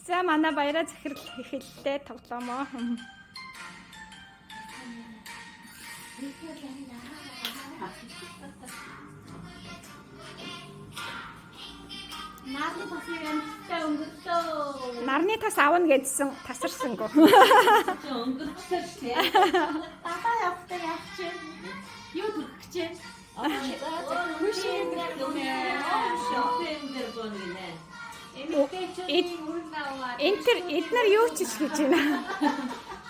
За манай баяраа захирал эхэллээ тоглоомоо. Нарны тас авна гэдсэн тасарсангүй. Өнгөрсөн шүү. Бабаа явахтай яах чинь? Юу төрөх чинь? Эднэр юу ч хийж байна.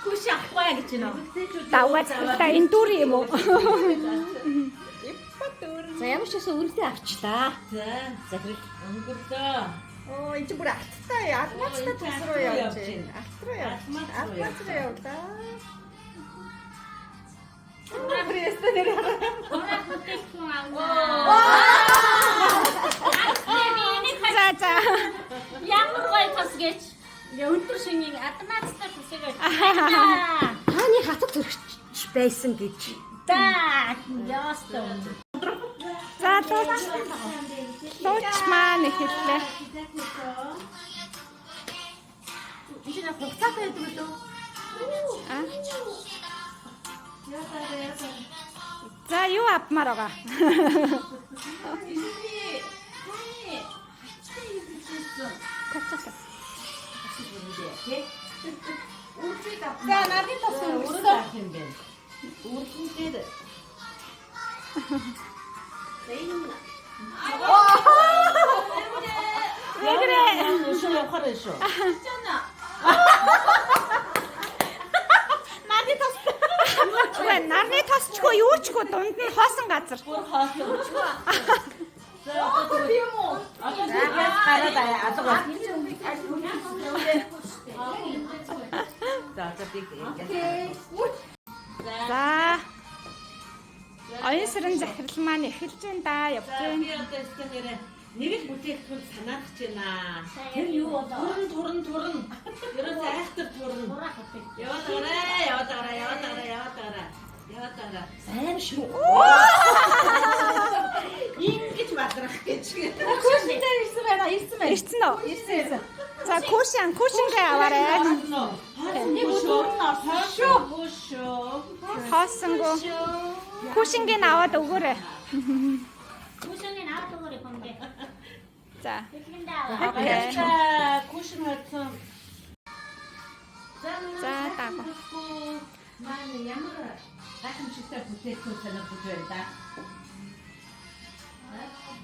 Хүш авахгүй гэж байна. Даваад та энэ дүр юм уу? За ямар ч гэсэн үргэлжлээ авчлаа. За захирал өнгөрлөө. Оо энэ ч бүр алттай алмазтай тас руу явж байна. Алт руу явж. Алмаз руу явлаа. Престо нэр. За. Ямар гоё тас гэж. Өндөр шингийн алмазтай тасыг. Хааны хатаг төрч байсан гэж. Да, ястаа. За лууч маань эхэллээ. Энд хугацаатай байдаг үү? За юу авмаар байгаа? За нарны тас өргөсөн юм бэ? Үргэлжлээд. Шо явахаар шүү. Нарны тасчгүй юу чгүй дунд нь хоосон газар. Бүр хоосон. тийм үү? Гараад алга. За. Оюун сарын захирал маань эхэлж байна да, явж байна. Би одоо стенэрэ нэг л бүтээгдэхүүн санаах гэж байна. Тэр юу болоо? Турн. Ерөөс айхтар турн. Яваад гараа. Сайн шүү. Ингэж бадрах гэж. Кушинтэй ирсэн байна. Ирсэн үү? Ирсэн. За кушингээ аваарай. Нэг турн шүү. Хоосонгүй. Кушингээ аваад өгөөрэй. Кушиныг аваад өгөөрэй комгээ. За. Окей. Кушин хатсан. За таагүй. Маань ямар гайхамшигтай бүтээгдэхүүн санагдаж байна да.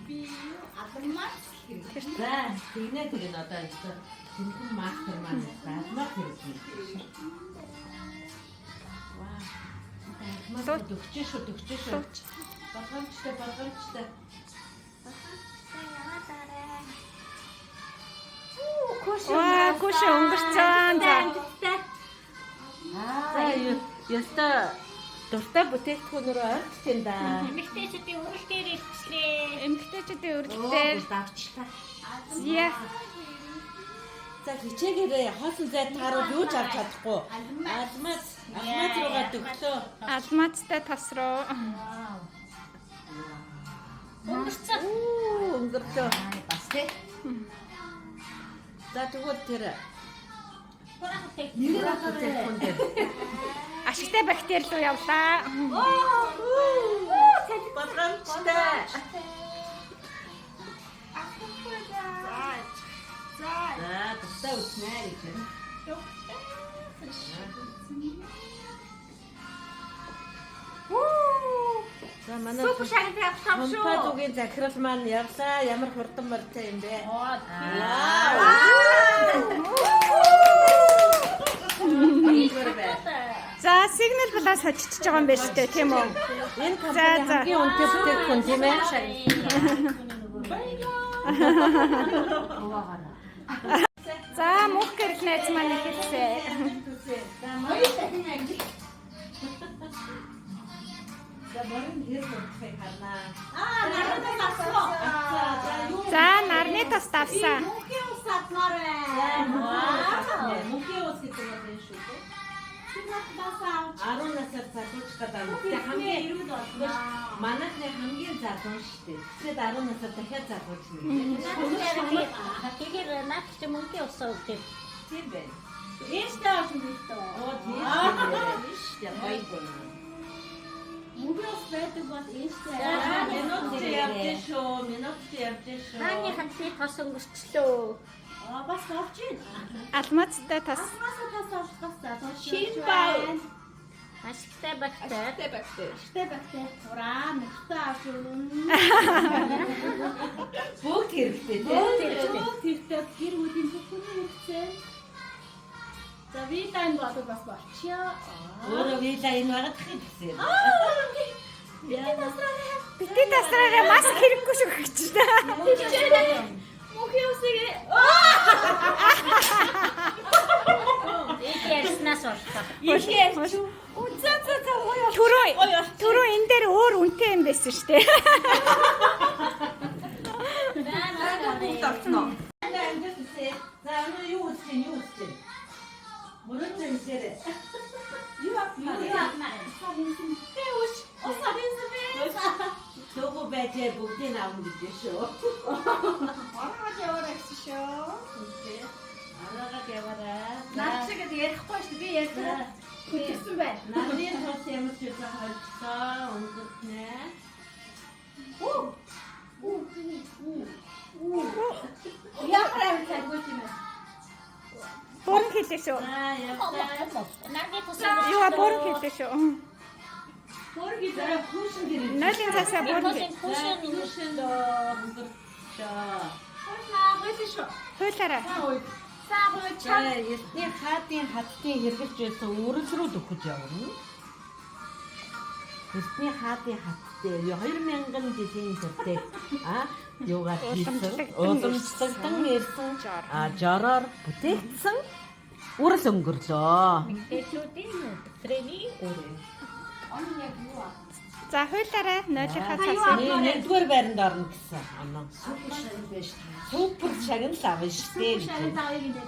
Би алмаз гэх. За, тэгнэ одоо тэнхэн мастер маань алмаз хэрэглэв. Вау. Дөгчөө шүү. Болгоомжтой. Кушин өнгөрцөн. За, ёстой дуртай бүтээгдэхүүнөөр ойртож байна да. Эмэгтэйчүүдийн үргэлгээр ирчлээ. Эмэгтэйчүүдийн үргэлжлэлээр давчлаа. зя. За хичээгээрээ хоосон зай таарууд юу ч авч чадахгүй. Алмаз руугаа төглөө. Алмазтай тас руу. Өнгөрлөө. Бас тий. За тэгвэл тэр бүтээгдэхүүн дээр Ашигтай бактери руу явлаа. болгоомжтой. За, тустай үснэ гэж байна. За манай Супер шагнал явсан шүү. Компадугийн захирал маань явлаа. Ямар хурдан морьтой юм бэ? За сигнал плас хожиж байгаа юм байна шүү дээ, тийм үү? Энэ компани хамгийн үнэтэй бүтээгдэхүүн тийм ээ. За мөх гэрэл найз маань эхэлсэ. За нарны тас тавсан. Мөнхийн ус гэдэг нь шүү дээ. 10 насаар залууч гэдэг. Тэгээ хамгийн ирүүл болно. Манайхны хамгийн залуу шүү дээ. Тэгээд 10 насаар дахиад залууч нэ. Тэгэхээр наад чи мөнгө өсөө өгдөг. Тийм байна. Ээжтэй авч мэдээ. Оо тийм шүү дээ. Баяр. Мөнгө ус байдаг бол ээжтэй. Минут явж шүү. Хааны хандлыг тос өнгөрчлөө. Бас авч байна. Алмазтай тас. Шин бай. Ашигтай багтай. Ашигтай багтай. Ураа мөхтэй авч өгнө. Бүгд хэрэгтэй тийм. Тэртээ гэр бүлийн бүхний хэрэгцээ. За витамин бодол бас болчихё. Өөрөө вила энэ багт хэлсэн. Бити тасраараа маск хэрэггүй шүү гэж байна. Мөхий усыг Ярьснаас боллоо. Түрүү энэ дээр өөр үнэтэй юм байсан шүү дээ. За өнөө юу үсчин? Мөрөд зэмсэрэ. Төгөө бэжээ бүгдийг авах гэж шүү. ороод яваарай гэсэн шүү. Араагаа яваарай. Наад шиг ярихгүй шүү би ярьсан. Хүчсэн байна. Нарны тос ямар ч байсан хойцоо өнгөрнэ. Яахраа цаггүй юм. Борон хэлээ шүү. За яваа. Нарны тос Юу борон хэлээ шүү. Хөргий дараа хүүшин гэрээ. Нойлын цаасаа борон хэл. Хүүшин өнгөрчөө. Хуулаарай. За ясны хаадын хаттын хэрэгж байсан үрэл рүү дөхөж явна. Ясны хаадын хаттай 2000 жилийн төртэй юугаар хийсэн уламжлалтан ирсэн жороор бүтээгдсэн үрэл өнгөрлөө. Мэдээчүүдийн трэний өөрөө. За хуулаарай. Нойлынхаа цаасаа. Нэгдүгээр байранд орно гэсэн оноо. Супер шагнал авна шүү дээ.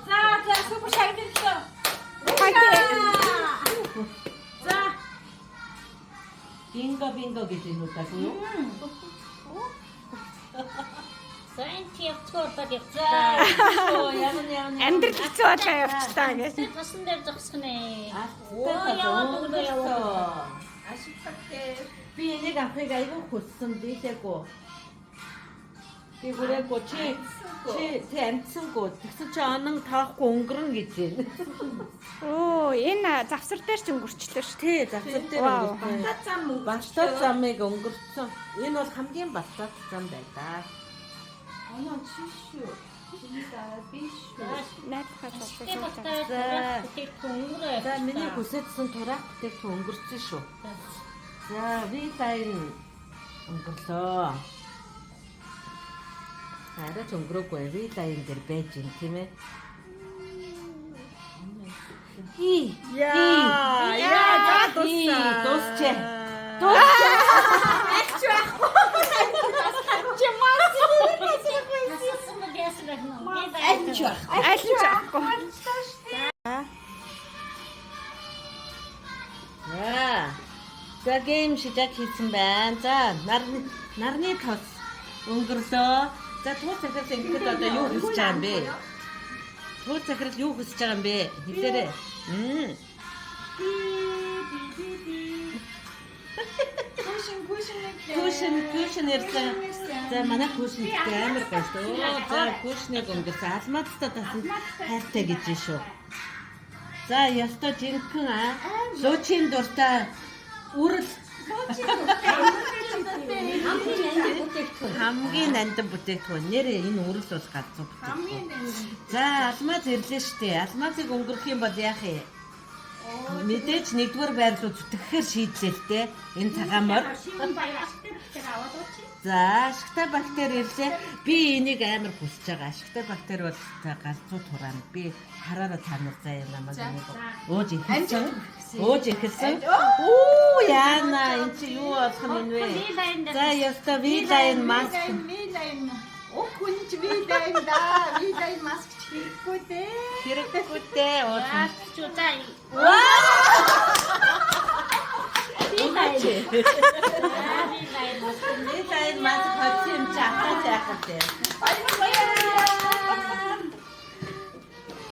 За супер шагналлаа. За Бинго гэж энэ удаагүй юу? Сайн явцгаар За явна. Амьдрал хэцүү болоо явчихлаа гэж. Тосон дээр зогсгонэ. Яваад. ашигтай. Би энийг авахыг айгүй хүссэн дийтэйгүү. Би хүрээгүй чи амтсангүй. Тэгсэн чи онон таахгүй өнгөрөн гэж байна. Оо, энэ завсар дээр ч өнгөрчлөө шүү. Тий, завсар дээр өнгөрсөн. Балтад замыг өнгөрсөн. Энэ бол хамгийн балтад зам байлаа. Оноо чишүү. Биш. Найдлахаа Ашигтай цаасаа. багтай өнгөрөө. За миний хүсэжсэн тураах бүтээгдэхүүн өнгөрсөн шүү. За витамин өнгөрлөө. Арай ч өнгөрөөгүй витамин дээр байж юм тийм ээ. Яа, дуусчээ. За гейм шижиг хийсэн байна. За нарны тос өнгөрлөө. За туул захирал ингэхэд одоо юу хийж байгаа юм бэ? Туул захирал юу хийж байгаа юм бэ? Хэлээрэй. Кушин ярьсан. За манай кушин амар гайш. За кушныг өнгөрсөн. Алмаацтай тасан хайртай гэж шүү. За ястаа жинхэнэ луучийн дуртай үрэл хамгийн нандин бүтээгдэхүүн. Нэрээ энэ үрэл бол ганцхан бүтээгдэхүүн. За алмаз ирлээ штэ. Алмазыг өнгөрөх юм бол яах юм? Мэдээж нэгдүгээр байр руу зүтгэхээр шийдлээ л дээ. Энэ цагаамаар. За ашигтай бактери ирлээ. Би энийг амар хүсэж байгаа. Ашигтай бактери бол галзуу тураана. Би хараараа танаар заа намайг энийг ууж ихэлсэн. Ууж ихэлсэн. Оо яана энэ чи юу болох юм бэ? За яста вилайн маск. Оо хүнч вилайн да. Вилайн маск хэрэггүй дээ. Хэрэггүй дээ. Яа, чудаа. Ваа! Ini lain mas kecil cakap cakap deh.